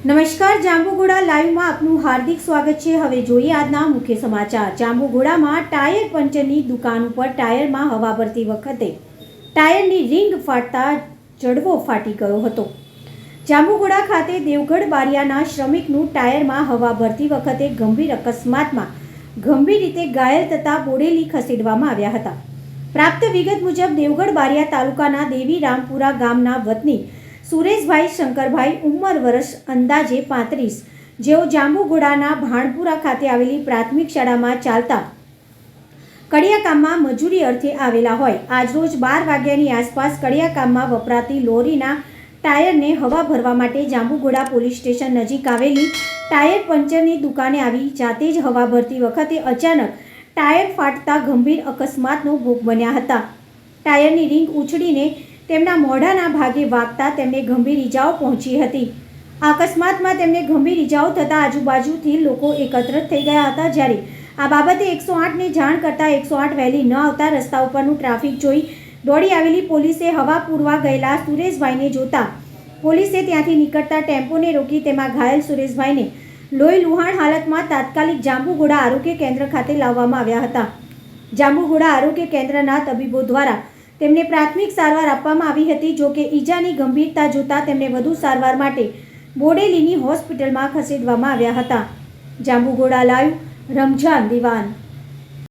નમસ્કાર, જાંબુઘોડા લાઈવમાં આપનું હાર્દિક સ્વાગત છે। હવે જોઈએ આજના મુખ્ય સમાચાર। જાંબુઘોડામાં ટાયર પંચરની દુકાન ઉપર ટાયરમાં હવા ભરતી વખતે ટાયરની રિંગ ફાટતા જડવો ફાટી ગયો હતો। જાંબુઘોડા ખાતે દેવગઢ બારિયાના શ્રમિકનું ટાયરમાં હવા ભરતી વખતે ગંભીર અકસ્માતમાં ગંભીર રીતે ઘાયલ થતા બોડેલી ખસેડવામાં આવ્યા હતા। પ્રાપ્ત વિગત મુજબ દેવગઢ બારિયા તાલુકાના દેવી રામપુરા ગામના વતની સુરેશભાઈ શંકરભાઈ ઉંમર વર્ષ અંદાજે 35 જેઓ જાંબુઘોડાના ભાણપુરા ખાતે આવેલી પ્રાથમિક શાળામાં ચાલતા કડિયાકામમાં મજૂરી અર્થે આવેલા હોય આજરોજ 12 વાગ્યાની આસપાસ કડિયાકામમાં વપરાતી લોરીના ટાયરને હવા ભરવા માટે જાંબુઘોડા પોલીસ સ્ટેશન નજીક આવેલી ટાયર પંચરની દુકાને આવી જાતે જ હવા ભરતી વખતે અચાનક ટાયર ફાટતા ગંભીર અકસ્માતનો ભોગ બન્યા હતા। ટાયરની રિંગ ઉછળીને તેમના મોઢાના ભાગે વાગતા તેમને ગંભીર ઈજાઓ પહોંચી હતી। આ અકસ્માતમાં તેમને ગંભીર ઈજાઓ થતાં આજુબાજુથી લોકો એકત્ર થઈ ગયા હતા। જ્યારે આ બાબતે 108ને જાણ કરતાં 108 વહેલી ન આવતા રસ્તા ઉપરનું ટ્રાફિક જોઈ દોડી આવેલી પોલીસે હવા પૂરવા ગયેલા સુરેશભાઈને જોતા પોલીસે ત્યાંથી નીકળતા ટેમ્પોને રોકી તેમાં ઘાયલ સુરેશભાઈને લોહી લુહાણ હાલતમાં તાત્કાલિક જાંબુઘોડા આરોગ્ય કેન્દ્ર ખાતે લાવવામાં આવ્યા હતા। જાંબુઘોડા આરોગ્ય કેન્દ્રના તબીબો દ્વારા તેમને પ્રાથમિક સારવાર આપવામાં આવી હતી। જો કે ઈજાની ગંભીરતા જોતા તેમને વધુ સારવાર માટે બોડેલીની હોસ્પિટલમાં ખસેડવામાં આવ્યા હતા। જાંબુઘોડા લાઈવ રમઝાન દિવાન।